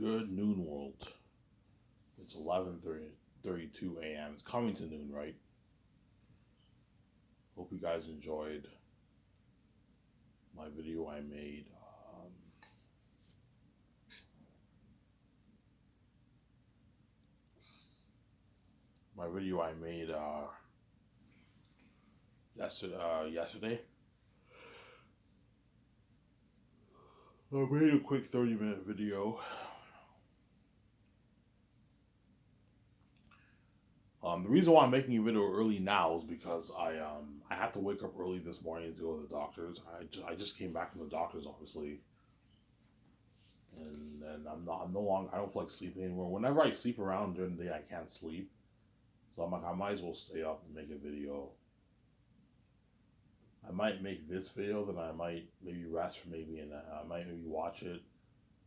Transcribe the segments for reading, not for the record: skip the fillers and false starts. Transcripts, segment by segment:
Good noon world. It's 11:32 a.m. It's coming to noon, right? Hope you guys enjoyed my video I made. My video I made yesterday. I made a quick 30-minute video. The reason why I'm making a video early now is because I had to wake up early this morning to go to the doctor's. I just came back from the doctor's, obviously, and I'm no longer, I don't feel like sleeping anymore. Whenever I sleep around during the day, I can't sleep. So I'm like, I might as well stay up and make a video. I might make this video, then I might maybe rest for maybe I might maybe watch it,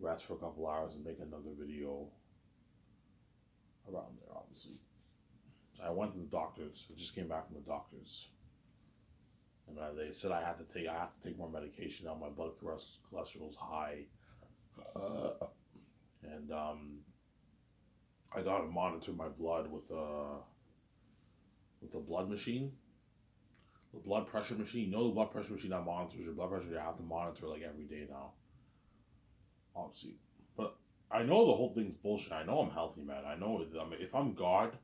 rest for a couple hours, and make another video around there. Obviously, so I went to the doctors. I just came back from the doctors, and they said I have to take more medication now. My blood cholesterol's high, and I got to monitor my blood with the blood machine. The blood pressure machine, you know, the blood pressure machine that monitors your blood pressure, you have to monitor like every day now, obviously. But I know the whole thing's bullshit. I know I'm healthy, man. I know if I'm God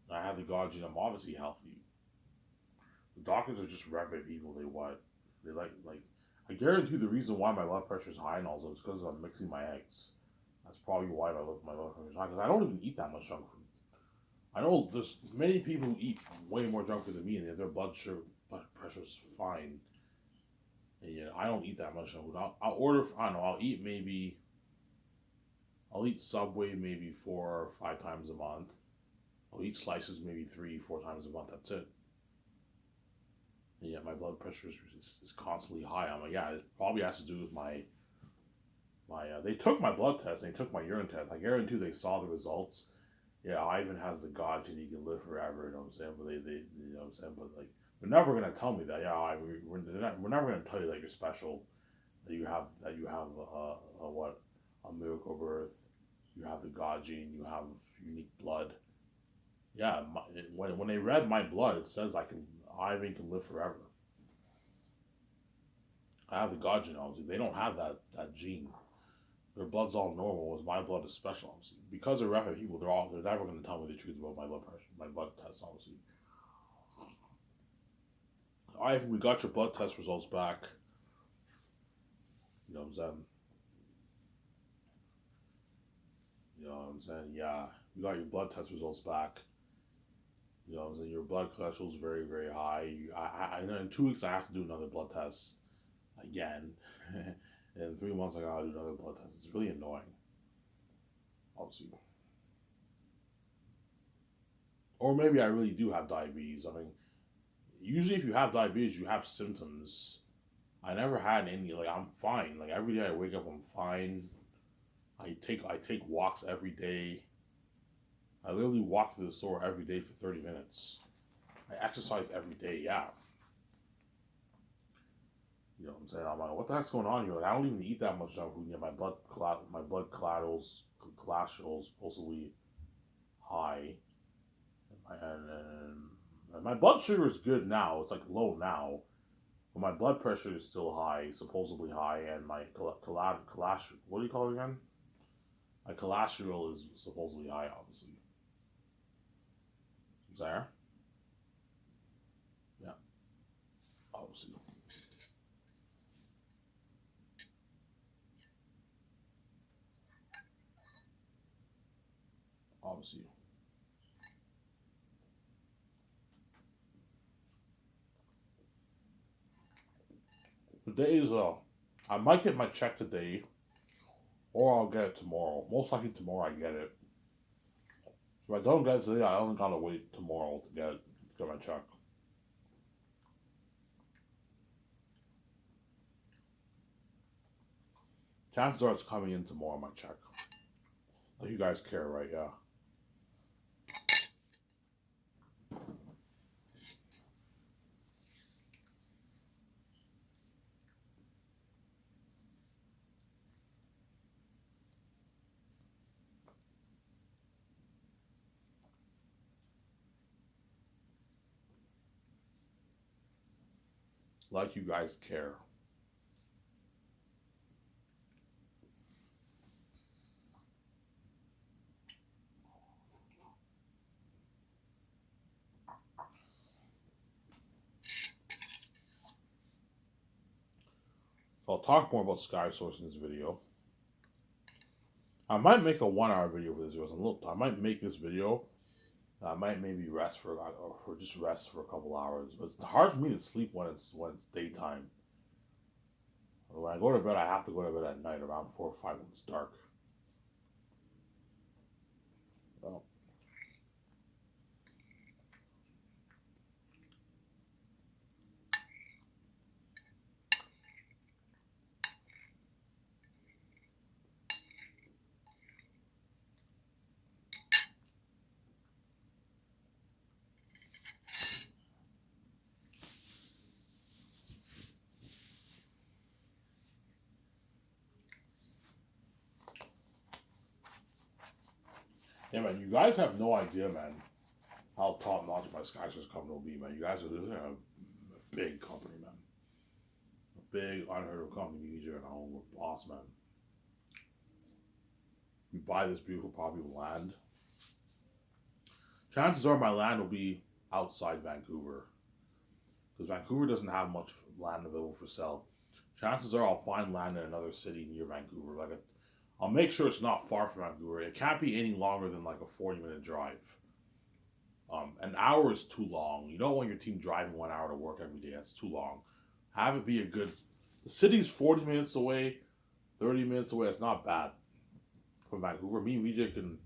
and I have the God gene, I'm obviously healthy. The doctors are just regular people. They like. I guarantee the reason why my blood pressure is high and all is because I'm mixing my eggs. That's probably why my blood pressure is high. Because I don't even eat that much junk food. I know there's many people who eat way more junk food than me, and their blood pressure's fine. And yeah, I don't eat that much junk food. I'll order. I don't know. I'll eat Subway maybe 4 or 5 times a month. I'll eat slices maybe 3, 4 times a month. That's it. And yeah, my blood pressure is constantly high. I'm like, yeah, it probably has to do with my. They took my blood test. They took my urine test. I guarantee they saw the results. Yeah, Ivan has the God gene. He can live forever. You know what I'm saying? But they you know what I'm saying? But like, they're never gonna tell me that. Yeah, we're never gonna tell you that you're special. That you have a miracle birth. You have the God gene. You have unique blood. Yeah, when they read my blood, it says Ivan can live forever. I have the God gene. Obviously, they don't have that gene. Their blood's all normal, whereas my blood is special, obviously. Because they're rapid people, they're never going to tell me the truth about my blood pressure, my blood test, obviously. Ivan, we got your blood test results back. You know what I'm saying? You know what I'm saying? Yeah, we got your blood test results back. You know what I'm saying? Your blood cholesterol is very, very high. In 2 weeks, I have to do another blood test again. In 3 months, I gotta do another blood test. It's really annoying, obviously. Or maybe I really do have diabetes. I mean, usually if you have diabetes, you have symptoms. I never had any. Like, I'm fine. Like, every day I wake up, I'm fine. I take walks every day. I literally walk to the store every day for 30 minutes. I exercise every day. Yeah. You know what I'm saying? I'm like, what the heck's going on here? Like, I don't even eat that much junk food. Yeah, my blood cholesterol's supposedly high, and my blood sugar is good now. It's like low now, but my blood pressure is still high, supposedly high, and my cholesterol. What do you call it again? My cholesterol is supposedly high, obviously. There, yeah, obviously, obviously. Today is I might get my check today, or I'll get it tomorrow. Most likely tomorrow I get it. If I don't get it today, I only gotta wait tomorrow to get my check. Chances are it's coming in tomorrow, my check. Like, you guys care, right? Yeah. like you guys care. I'll talk more about SkySource in this video. I might make a 1 hour video for this video. I might make this video. I might maybe rest or just rest for a couple hours. But it's hard for me to sleep when it's daytime. When I go to bed, I have to go to bed at night around 4 or 5 when it's dark. Well, yeah, man, you guys have no idea, man, how top notch my SkySource company will be, man. You guys are a big company, man. A big, unheard of company. You guys are gonna own. We're boss, man. You buy this beautiful property of land. Chances are my land will be outside Vancouver. Because Vancouver doesn't have much land available for sale. Chances are I'll find land in another city near Vancouver. I'll make sure it's not far from Vancouver. It can't be any longer than like a 40-minute drive. An hour is too long. You don't want your team driving 1 hour to work every day. That's too long. Have it be a good. The city's 40 minutes away, 30 minutes away. It's not bad from Vancouver. Me and VJ can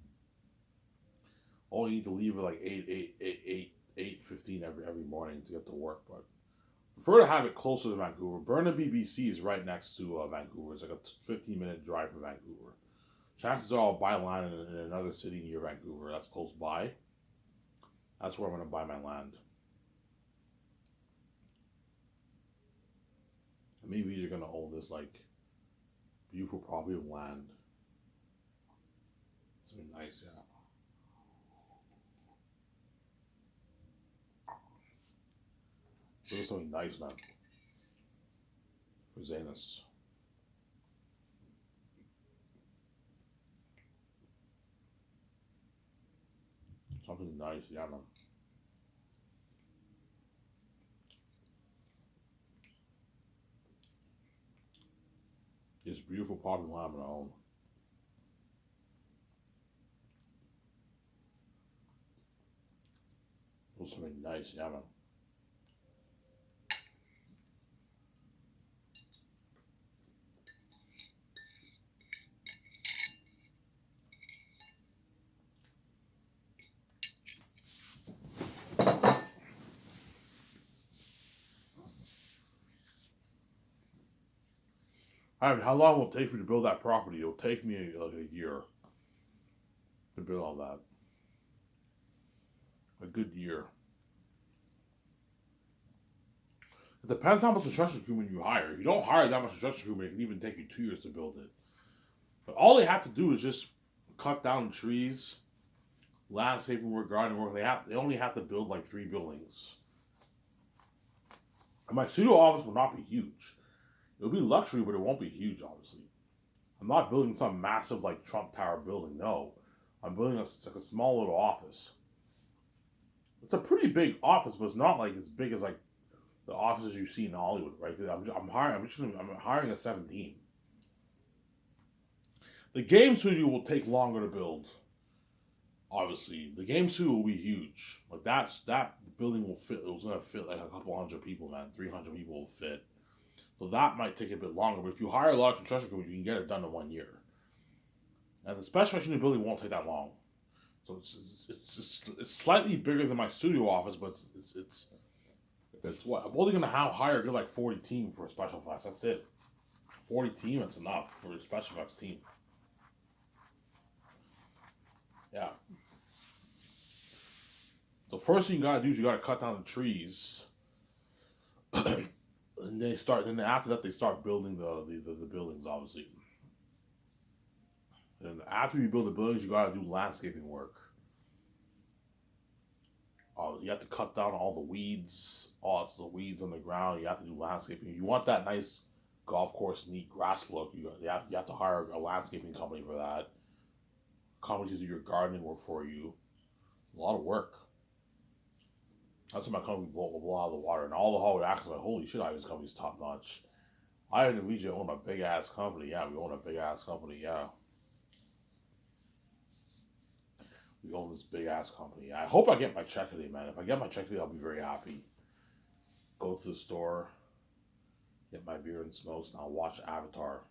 only need to leave at like 8:15 every morning to get to work. But prefer to have it closer to Vancouver. Burnaby, BC is right next to Vancouver. It's like a 15-minute drive from Vancouver. Chances are I'll buy land in another city near Vancouver that's close by. That's where I'm going to buy my land. And maybe you're going to own this like beautiful property of land. It's going to be nice, yeah. This is something nice, man. For Zanus. Something nice, yeah, man. It's beautiful property of land I'm gonna own. This is something nice, yeah, man. I mean, how long will it take me to build that property? It'll take me like a year to build all that. A good year. It depends how much construction equipment you hire. If you don't hire that much construction equipment, it can even take you 2 years to build it. But all they have to do is just cut down trees, landscaping work, gardening work. They only have to build like 3 buildings. And my studio office will not be huge. It'll be luxury, but it won't be huge, obviously. I'm not building some massive like Trump Tower building. No, I'm building like a small little office. It's a pretty big office, but it's not like as big as like the offices you see in Hollywood, right? I'm hiring a 17. The game studio will take longer to build. Obviously, the game studio will be huge. Like that building will fit. It was gonna fit like a couple hundred people, man. 300 people will fit. So that might take a bit longer. But if you hire a lot of construction crew, you can get it done in 1 year. And the special building won't take that long. So it's slightly bigger than my studio office, but it's what I'm only gonna hire a good like 40 team for a special effects. That's it. 40 team, that's enough for a special effects team. Yeah. The first thing you gotta do is you gotta cut down the trees, and then after that they start building the buildings, obviously. And after you build the buildings, you gotta do landscaping work. You have to cut down all the weeds. Oh, it's the weeds on the ground. You have to do landscaping. You want that nice golf course, neat grass look. You have to hire a landscaping company for that. Company to do your gardening work for you. A lot of work. That's why my company blow out of the water. And all the Hollywood actors are like, holy shit, this company's top notch. I and VJ own a big ass company. Yeah, we own a big ass company. Yeah. We own this big ass company. I hope I get my check today, man. If I get my check today, I'll be very happy. Go to the store, get my beer and smokes, and I'll watch Avatar.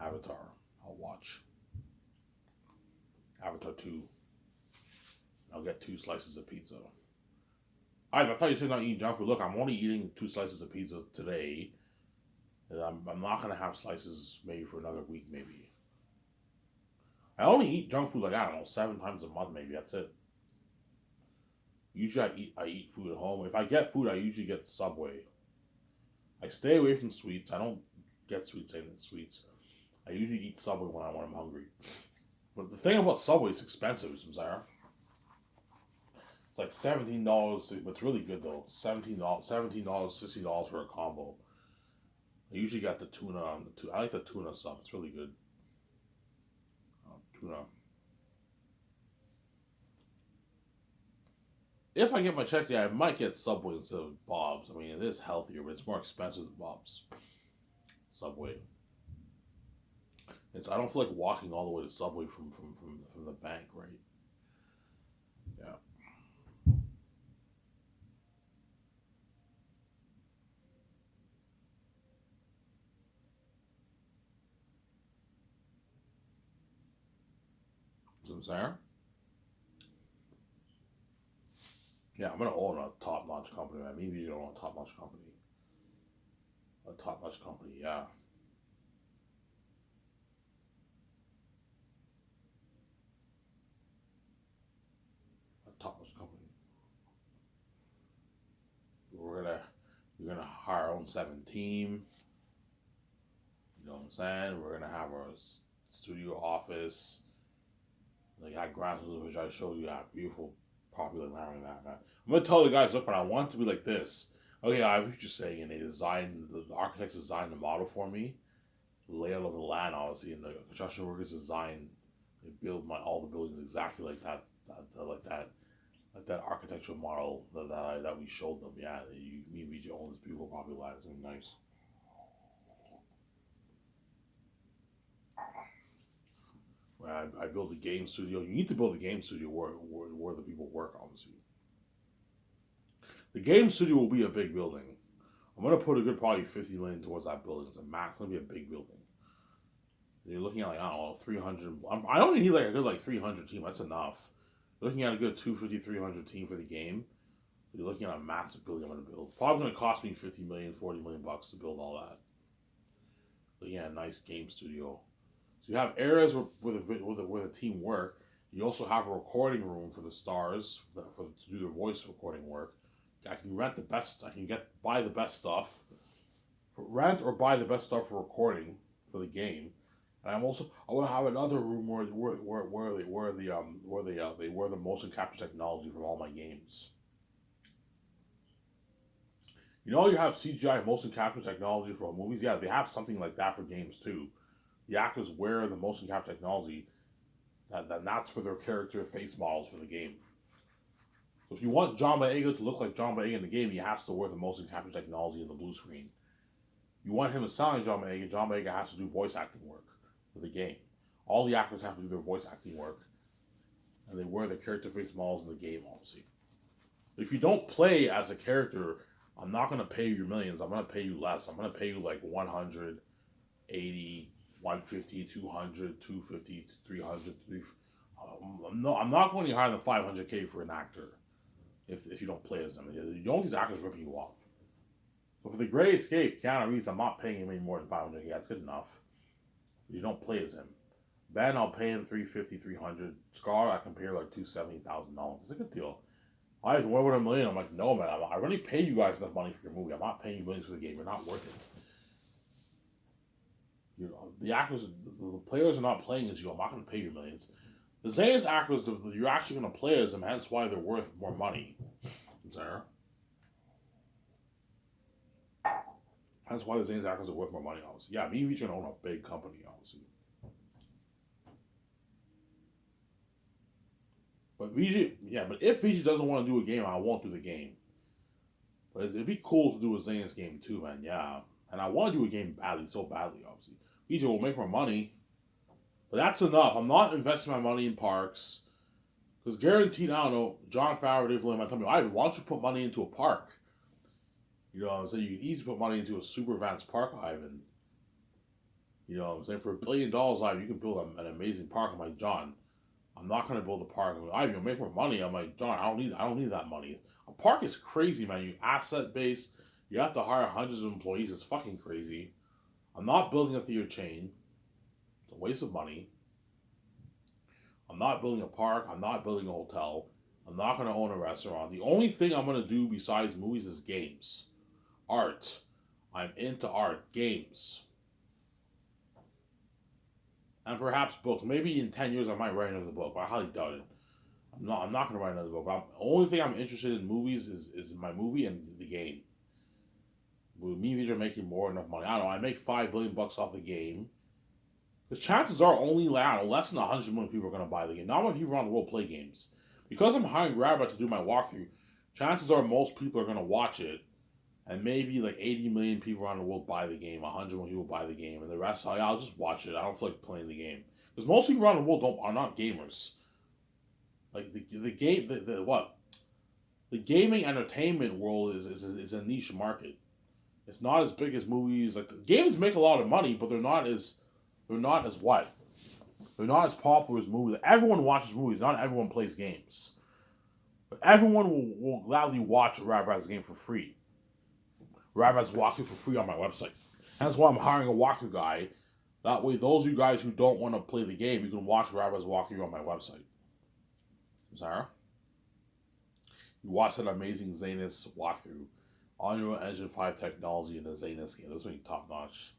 Avatar. I'll watch Avatar 2. I'll get 2 slices of pizza. I thought you said not eating junk food. Look, I'm only eating 2 slices of pizza today. And I'm not going to have slices maybe for another week, maybe. I only eat junk food like, I don't know, 7 times a month, maybe. That's it. Usually I eat food at home. If I get food, I usually get Subway. I stay away from sweets. I don't get sweets and sweets. I usually eat Subway when I'm hungry. But the thing about Subway is expensive, Sarah. It's like $17, but it's really good though. $17, $60 for a combo. I usually got the tuna on the tuna. I like the tuna sub. It's really good. Tuna. If I get my check, yeah, I might get Subway instead of Bob's. I mean, it is healthier, but it's more expensive than Bob's. Subway. I don't feel like walking all the way to Subway from the bank, right? Yeah. See what I'm saying? Yeah, I'm gonna own a top-notch company. Man. Maybe you don't own a top-notch company. A top-notch company, yeah. A top-notch company. We're gonna hire our own 7 team. You know what I'm saying? We're gonna have our studio office. Like I graduated, which I showed you that beautiful popular land like that, man. I'm gonna tell the guys, look, but I want it to be like this. Okay, I was just saying, and the architects designed the model for me, the layout of the land, obviously, and the construction workers design, they build all the buildings exactly like that architectural model that we showed them. Yeah, me and VJ own this beautiful popular land. It's gonna be nice. I build a game studio. You need to build a game studio where the people work, obviously. The game studio will be a big building. I'm gonna put a good probably 50 million towards that building. It's a max. It's gonna be a big building. You're looking at like I don't know 300. I only need like a good like 300 team. That's enough. You're looking at a good 250, 300 team for the game. You're looking at a massive building I'm gonna build. Probably gonna cost me 50 million, 40 million bucks to build all that. But yeah, a nice game studio. So you have areas where the team work. You also have a recording room for the stars to do their voice recording work. I can rent the best. I can buy the best stuff, rent or buy the best stuff for recording for the game. And I want to have another room they wear the motion capture technology from all my games. You know, you have CGI motion capture technology for movies. Yeah, they have something like that for games too. The actors wear the motion capture technology that's for their character face models for the game. So if you want John Boyega to look like John Boyega in the game, he has to wear the motion capture technology in the blue screen. You want him to sound like John Boyega has to do voice acting work for the game. All the actors have to do their voice acting work, and they wear their character face models in the game, obviously. If you don't play as a character, I'm not going to pay you millions. I'm going to pay you less. I'm going to pay you like 180, 150, 200, 250, 300, 300. I'm not going any higher than 500K for an actor if you don't play as them. You don't these actors ripping you off. So for the Great Escape, Keanu Reeves, I'm not paying him any more than 500K. That's good enough. You don't play as him. Ben, I'll pay him 350, 300. Scar, I can pay her like $270,000. It's a good deal. I just went with $1 million. I'm like, no, man. I already pay you guys enough money for your movie. I'm not paying you millions for the game. You're not worth it. The actors, the players are not playing as you. I'm not going to pay you millions. The Zane's actors, you're actually going to play as them, hence why they're worth more money. Sarah. That's why the Zane's actors are worth more money, obviously. Yeah, me and Vijay own a big company, obviously. But but if Vijay doesn't want to do a game, I won't do the game. But it'd be cool to do a Zane's game too, man. Yeah. And I want to do a game badly, so badly, obviously. Vijay will make more money. But that's enough. I'm not investing my money in parks. Because guaranteed, I don't know, John Favreau, Dave Filoni might tell me, Ivan, why don't you put money into a park? You know what I'm saying? You can easily put money into a super advanced park, Ivan. You know what I'm saying? For $1 billion, Ivan, you can build an amazing park. I'm like, John, I'm not going to build a park. I'm like, Ivan, you'll make more money. I'm like, John, I don't need that money. A park is crazy, man. You asset based. You have to hire hundreds of employees. It's fucking crazy. I'm not building a theater chain. It's a waste of money. I'm not building a park. I'm not building a hotel. I'm not going to own a restaurant. The only thing I'm going to do besides movies is games. Art. I'm into art. Games. And perhaps books. Maybe in 10 years I might write another book, but I highly doubt it. I'm not going to write another book. The only thing I'm interested in movies is my movie and the game. With me and Vijay are making more than enough money. I don't know. I make $5 billion off the game. Because chances are only less than 100 million people are going to buy the game. Not many people around the world play games. Because I'm hiring Rabbit to do my walkthrough, chances are most people are going to watch it. And maybe like 80 million people around the world buy the game. 100 million people buy the game. And the rest, I'll just watch it. I don't feel like playing the game. Because most people around the world are not gamers. Like the game, the gaming entertainment world is a niche market. It's not as big as movies. Like the games make a lot of money, but they're not as what? They're not as popular as movies. Everyone watches movies. Not everyone plays games. But everyone will gladly watch a Rabbi's game for free. Rabbi's walkthrough for free on my website. That's why I'm hiring a walkthrough guy. That way, those of you guys who don't want to play the game, you can watch Rabbi's walkthrough on my website. Sarah? You watch that amazing Zanus walkthrough. Unreal Engine 5 technology in the Zanus game. This one's top notch.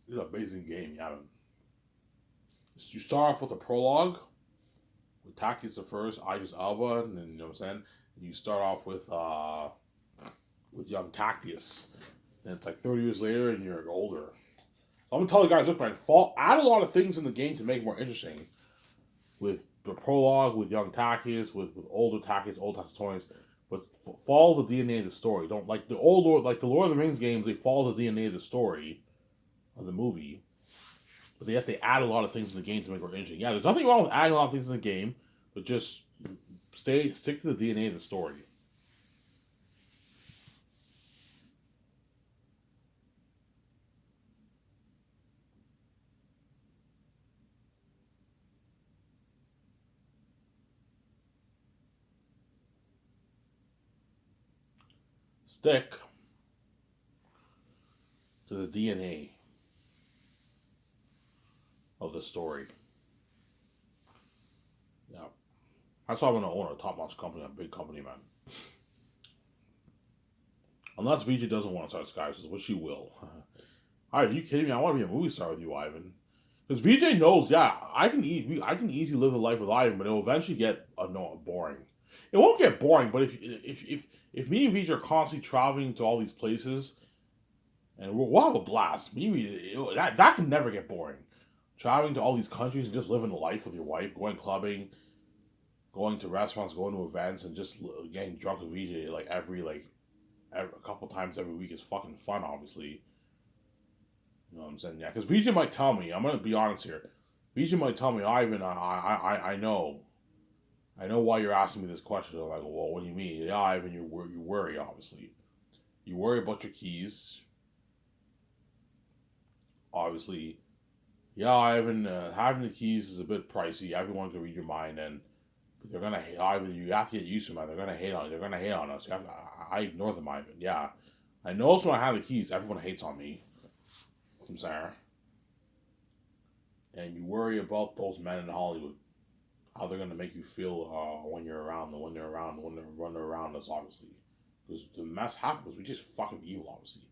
It's an amazing game, yeah. You start off with a prologue with Takis the First, Idris Elba, and then, you know what I'm saying? And you start off with young Cactus. And it's like 30 years later and you're older. So I'm gonna tell you guys, look, man, add a lot of things in the game to make it more interesting. With the prologue, with young Takis, with older Takis, old Takis, but follow the DNA of the story. Don't like the Lord of the Rings games, they follow the DNA of the story of the movie. But they have to add a lot of things in the game to make it more interesting. Yeah, there's nothing wrong with adding a lot of things in the game, but just stick to the DNA of the story. Stick to the DNA of the story. Yeah. That's why I'm going to own a top-notch company, a big company, man. Unless Vijay doesn't want to start Skype, which he will. Alright, are you kidding me? I want to be a movie star with you, Ivan. Because Vijay knows, yeah, I can easily live a life with Ivan, but it'll eventually get boring. It won't get boring, but if me and Vijay are constantly traveling to all these places, and we'll have a blast. That can never get boring. Traveling to all these countries and just living a life with your wife, going clubbing, going to restaurants, going to events, and just getting drunk with Vijay every a couple times every week is fucking fun, obviously. You know what I'm saying? Yeah, because Vijay might tell me, I'm going to be honest here, Vijay might tell me, Ivan, I know why you're asking me this question. I'm like, well, what do you mean? Yeah, Ivan, you worry, obviously. You worry about your keys. Obviously. Yeah, Ivan, having the keys is a bit pricey. Everyone can read your mind, and they're going to hate, Ivan, you have to get used to them. They're going to hate on you. They're going to hate on us. I ignore them, Ivan. Yeah. I know when I have the keys, everyone hates on me. I'm sorry. And you worry about those men in Hollywood. How they're going to make you feel when you're around them, when they're around us, obviously. Because the mess happens. We're just fucking evil, obviously.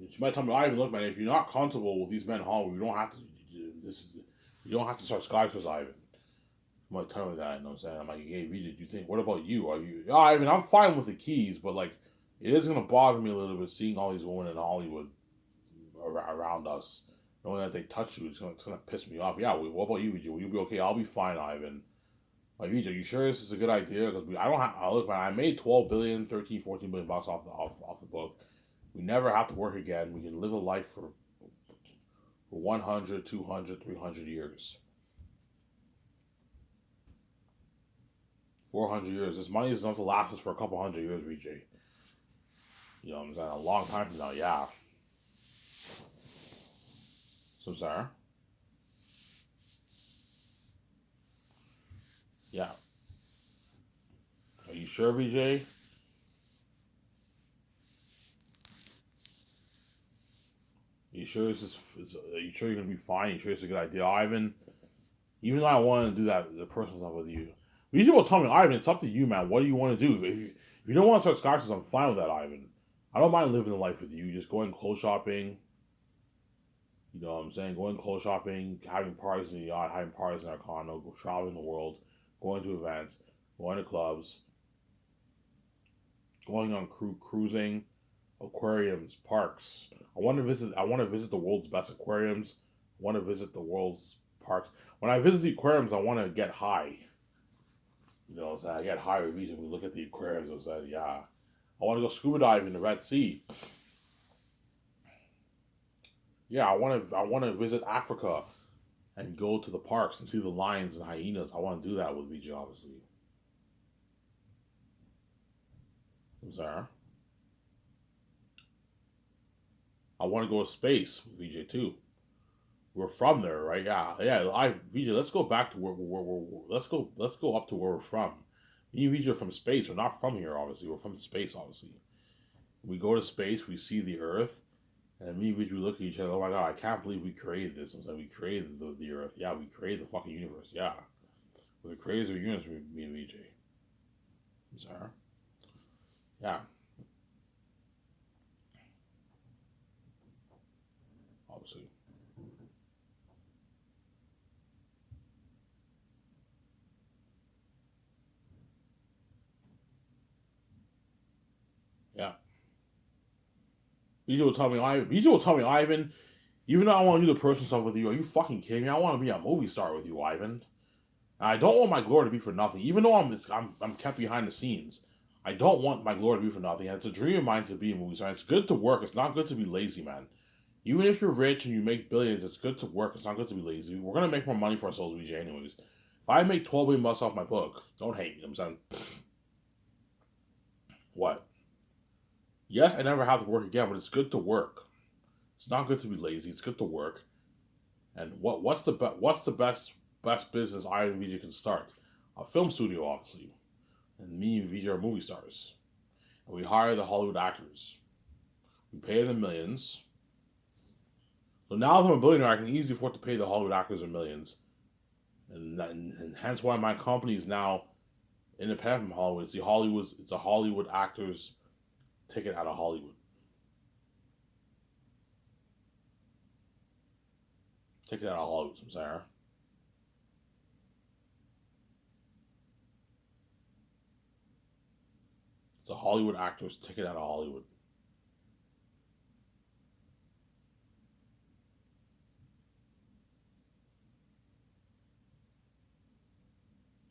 She might tell me, Ivan, look, man, if you're not comfortable with these men in Hollywood, you don't have to start Skyfires, Ivan. I'm like, tell me that, you know what I'm saying? I'm like, hey, Vijay, do you think, what about you? Are you, yeah, I mean, I'm fine with the keys, but like, it is going to bother me a little bit seeing all these women in Hollywood around us. Knowing that they touch you, it's gonna piss me off. Yeah, what about you, Vijay? Will you be okay? I'll be fine, Ivan. Like, Vijay, you sure this is a good idea? Because I don't have, look, man, I made 12 billion, 13, 14 billion bucks off the book. We never have to work again. We can live a life for 100, 200, 300 years. 400 years. This money is enough to last us for a couple hundred years, VJ. You know what I'm saying? A long time from now, yeah. So, sorry. Yeah. Are you sure, VJ? You sure are you sure you're gonna be fine? You sure it's a good idea, Ivan? Even though I want to do that, the personal stuff with you. VJ will tell me, Ivan, it's up to you, man. What do you want to do? If you don't want to start scotches, I'm fine with that, Ivan. I don't mind living the life with you. Just going clothes shopping. You know what I'm saying? Going clothes shopping, having parties in the yacht, having parties in our condo, traveling the world, going to events, going to clubs, going on cruising, aquariums, parks. I want to visit the world's best aquariums. I want to visit the world's parks. When I visit the aquariums, I want to get high. You know, so I get high with these and we look at the aquariums. I was like, yeah, I want to go scuba dive in the Red Sea. Yeah, I want to visit Africa and go to the parks and see the lions and hyenas. I want to do that with VJ, obviously. I'm sorry. I want to go to space with VJ too. We're from there, right? Yeah, yeah. VJ, let's go back to let's go up to where we're from. Me and VJ are from space. We're not from here, obviously. We're from space, obviously. We go to space. We see the Earth. And me and VJ, we look at each other. Oh my god, I can't believe we created this. I was like, we created the Earth. Yeah, we created the fucking universe. Yeah, we're the creators of the universe. Me and VJ. I'm sorry. Yeah, obviously. Yeah. VJ will tell me, Ivan. Even though I want to do the personal stuff with you, are you fucking kidding me? I want to be a movie star with you, Ivan. I don't want my glory to be for nothing. Even though I'm kept behind the scenes, I don't want my glory to be for nothing. And it's a dream of mine to be a movie star. It's good to work. It's not good to be lazy, man. Even if you're rich and you make billions, it's good to work. It's not good to be lazy. We're gonna make more money for ourselves, VJ, anyways. If I make 12 million bucks off my book, don't hate me. I'm saying, what? Yes, I never have to work again, but it's good to work. It's not good to be lazy. It's good to work. And what's the best business I and VJ can start? A film studio, obviously. And me and VJ are movie stars. And we hire the Hollywood actors. We pay them millions. So now that I'm a billionaire, I can easily afford to pay the Hollywood actors their millions. And hence why my company is now independent from Hollywood. It's a Hollywood actors ticket out of Hollywood. Ticket out of Hollywood, I'm sorry. It's a Hollywood actors ticket out of Hollywood.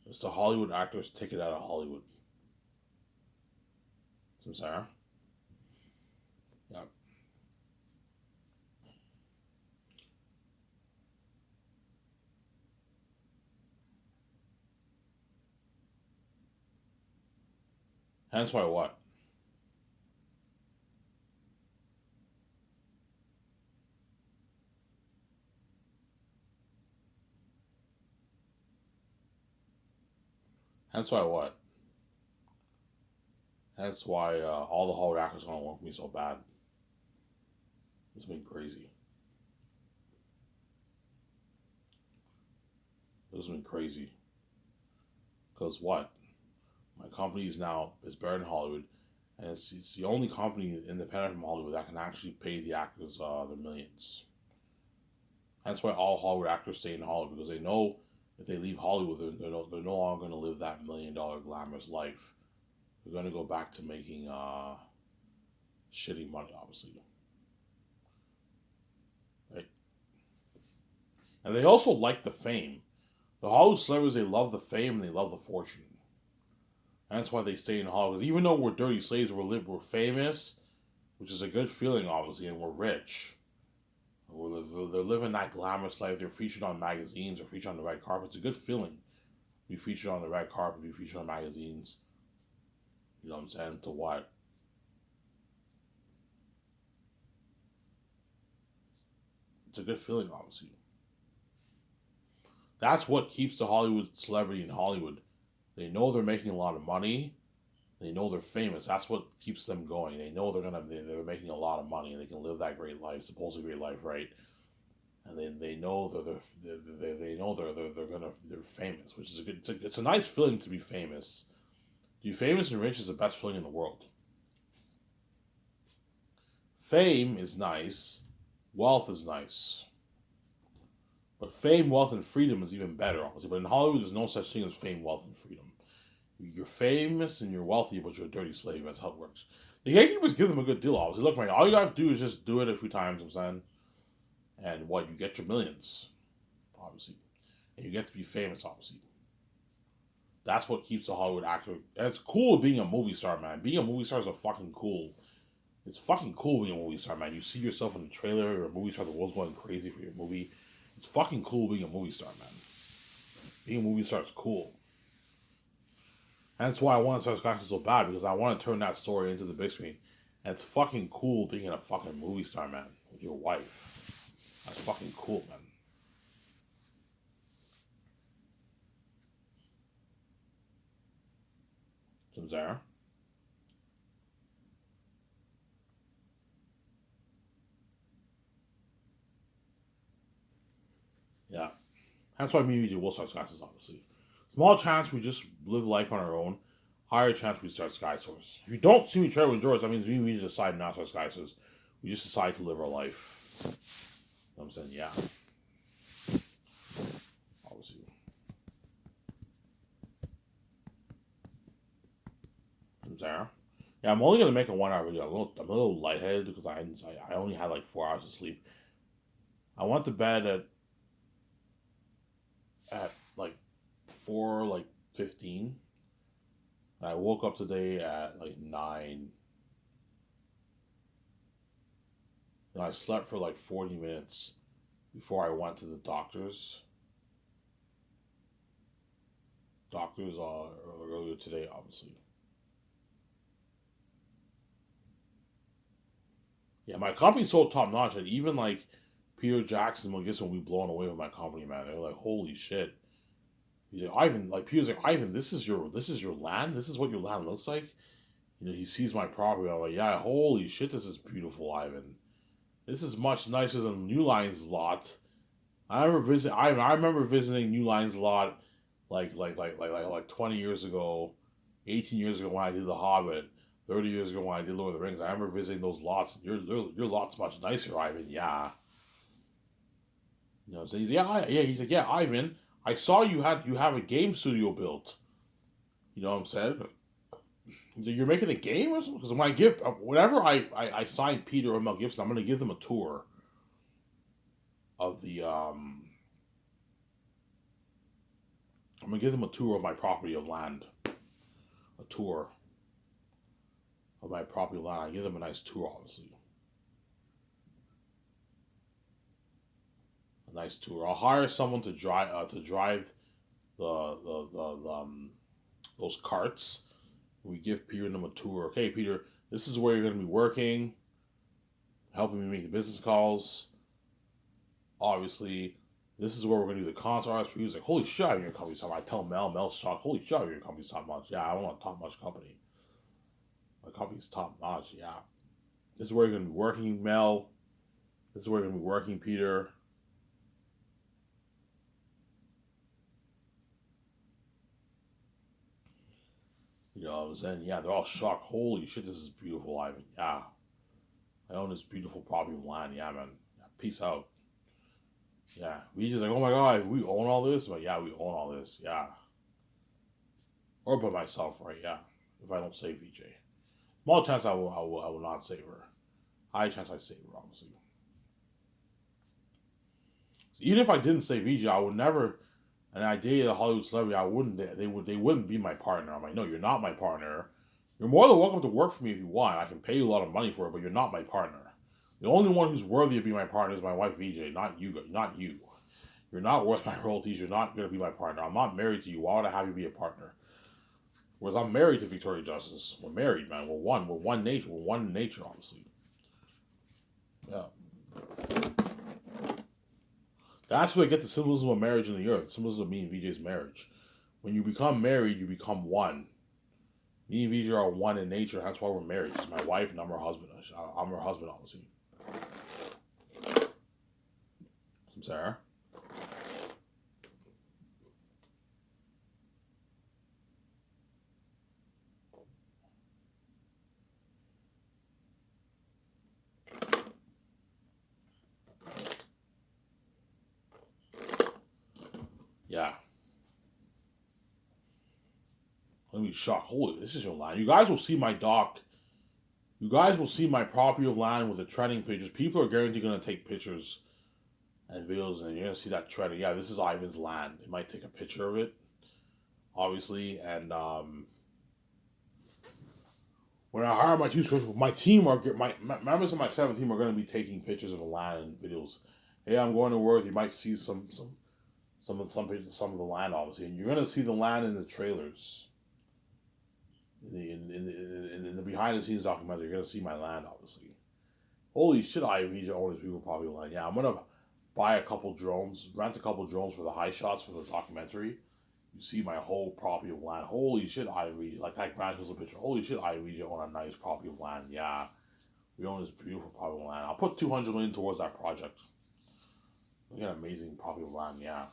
It's a Hollywood actors ticket out of Hollywood. I'm sorry. Yeah. Hence why what? Hence why what? Hence why all the Hollywood actors want to work with me so bad. It's been crazy. It's been crazy. Because what? My company is better than Hollywood, and it's the only company independent from Hollywood that can actually pay the actors their millions. That's why all Hollywood actors stay in Hollywood because they know If they leave Hollywood, they're no longer going to live that $1 million glamorous life. They're going to go back to making shitty money, obviously. Right? And they also like the fame. The Hollywood celebrities, they love the fame and they love the fortune. And that's why they stay in Hollywood. Even though we're dirty slaves, we're famous, which is a good feeling, obviously, and we're rich. They're living that glamorous life. They're featured on magazines or featured on the red carpet. It's a good feeling. Be featured on the red carpet, be featured on magazines. You know what I'm saying? To what? It's a good feeling, obviously. That's what keeps the Hollywood celebrity in Hollywood. They know they're making a lot of money. They know they're famous. That's what keeps them going. They know they're making a lot of money and they can live that great life, supposedly great life, right? And they know they're famous, which is a good. It's a nice feeling to be famous. To be famous and rich is the best feeling in the world. Fame is nice, wealth is nice, but fame, wealth, and freedom is even better, obviously. But in Hollywood, there's no such thing as fame, wealth, and freedom. You're famous and you're wealthy, but you're a dirty slave. That's how it works. The gatekeepers give them a good deal, obviously. Look, man, all you have to do is just do it a few times, I'm saying. And what? You get your millions, obviously. And you get to be famous, obviously. That's what keeps the Hollywood actor. And it's cool being a movie star, man. Being a movie star is a fucking cool. It's fucking cool being a movie star, man. You see yourself in the trailer or a movie star, the world's going crazy for your movie. It's fucking cool being a movie star, man. Being a movie star is cool. And that's why I want to start Skyscraper so bad, because I want to turn that story into the big screen. And it's fucking cool being a fucking movie star, man, with your wife. That's fucking cool, man. Some Zara. Yeah. That's why me and you will start Skyscraper, obviously. Small chance we just live life on our own. Higher chance we start Sky Source. If you don't see me travel with George, that means we decide not to start Sky Source. We just decide to live our life. You know what I'm saying? Yeah. Obviously. From Sarah. Yeah, I'm only gonna make a 1 hour video. I'm a little lightheaded because I only had like 4 hours of sleep. I went to bed at like 4:15. And I woke up today at like 9. And I slept for like 40 minutes before I went to the doctors earlier today, obviously. Yeah, my company's so top notch that even like Peter Jackson will get be blown away with my company, man. They're like, holy shit. He's like, Ivan, like Peter's like, Ivan, this is your land? This is what your land looks like? He sees my property. I'm like, yeah, holy shit, this is beautiful, Ivan. This is much nicer than New Line's lot. I remember visiting New Line's lot like 20 years ago, 18 years ago when I did The Hobbit, 30 years ago when I did Lord of the Rings. I remember visiting those lots. Your lot's much nicer, Ivan. Yeah. So he's yeah. He's like, yeah, Ivan. I saw you have a game studio built. You know what I'm saying? He's like, you're making a game or something? Because when I give whenever I sign Peter or Mel Gibson, I'm gonna give them a tour of the I'm gonna give them a tour of my property of land. A tour of my property of land. I give them a nice tour, obviously. A nice tour. I'll hire someone to drive the those carts. We give Peter and them a tour. Okay, Peter, this is where you're gonna be working, helping me make the business calls. Obviously, this is where we're gonna do the concert. He was like, holy shit, your company's top. I tell Mel's shocked. Holy shit, your company's top notch. Yeah, I want a top notch company. My company's top notch. Yeah, this is where you're gonna be working, Mel. This is where you're gonna be working, Peter. You know what I'm saying? Yeah, they're all shocked. Holy shit, this is beautiful, Ivan. Yeah, I own this beautiful property of land. Yeah, man. Yeah, peace out. Yeah, we just like, oh my god, we own all this. But yeah, we own all this. Yeah, or by myself, right? Yeah, if I don't save VJ, small chance I will not save her. High chance I save her, obviously. Even if I didn't save VJ, I would never. And I dated a Hollywood celebrity, I wouldn't. They wouldn't be my partner. I'm like, no, you're not my partner. You're more than welcome to work for me if you want. I can pay you a lot of money for it, but you're not my partner. The only one who's worthy of being my partner is my wife VJ, not you. Not you. You're not worth my royalties. You're not going to be my partner. I'm not married to you. Why would I have you be a partner? Whereas I'm married to Victoria Justice. We're married, man. We're one. We're one nature. We're one in nature, obviously. Yeah. That's where I get the symbolism of marriage in the earth. The symbolism of me and VJ's marriage. When you become married, you become one. Me and VJ are one in nature. That's why we're married. She's my wife and I'm her husband. I'm her husband, obviously. I'm sorry. Yeah. Let me shock. Holy, this is your land. You guys will see my dock. You guys will see my property of land with the trending pictures. People are guaranteed going to take pictures and videos, and you're going to see that trending. Yeah, this is Ivan's land. They might take a picture of it, obviously. And when I hire my two social, my team are my members of my 7 team are going to be taking pictures of the land and videos. Hey, I'm going to work. You might see some pictures, some of the land, obviously, and you're going to see the land in the trailers. In the behind the scenes documentary, you're gonna see my land, obviously. Holy shit, I need to own people probably land. Yeah, I'm gonna buy a couple drones, rent a couple drones for the high shots for the documentary. You see my whole property of land. Holy shit, I read like that Grand Hills picture. Holy shit, I read own a nice property of land. Yeah, we own this beautiful property of land. I'll put 200 million towards that project. Look at an amazing property of land. Yeah,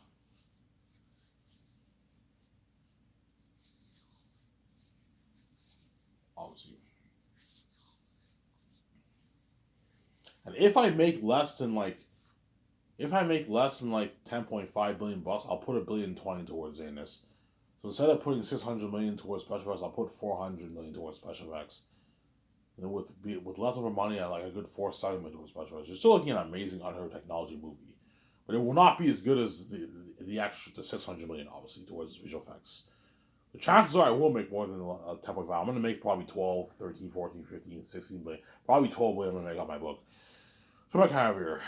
obviously. And if I make less than like 10.5 billion bucks, I'll put 1,020,000,000 towards this. So instead of putting 600 million towards special effects, I'll put 400 million towards special effects. And then with leftover money, I like a good 470 million towards special effects. You're still looking at an amazing unheard technology movie, but it will not be as good as the extra the 600 million obviously towards visual effects. The chances are I will make more than 10.5. I'm gonna make probably 12, 13, 14, 15, 16 billion. Probably 12 billion I'm gonna make on my book. So I'm kind of here.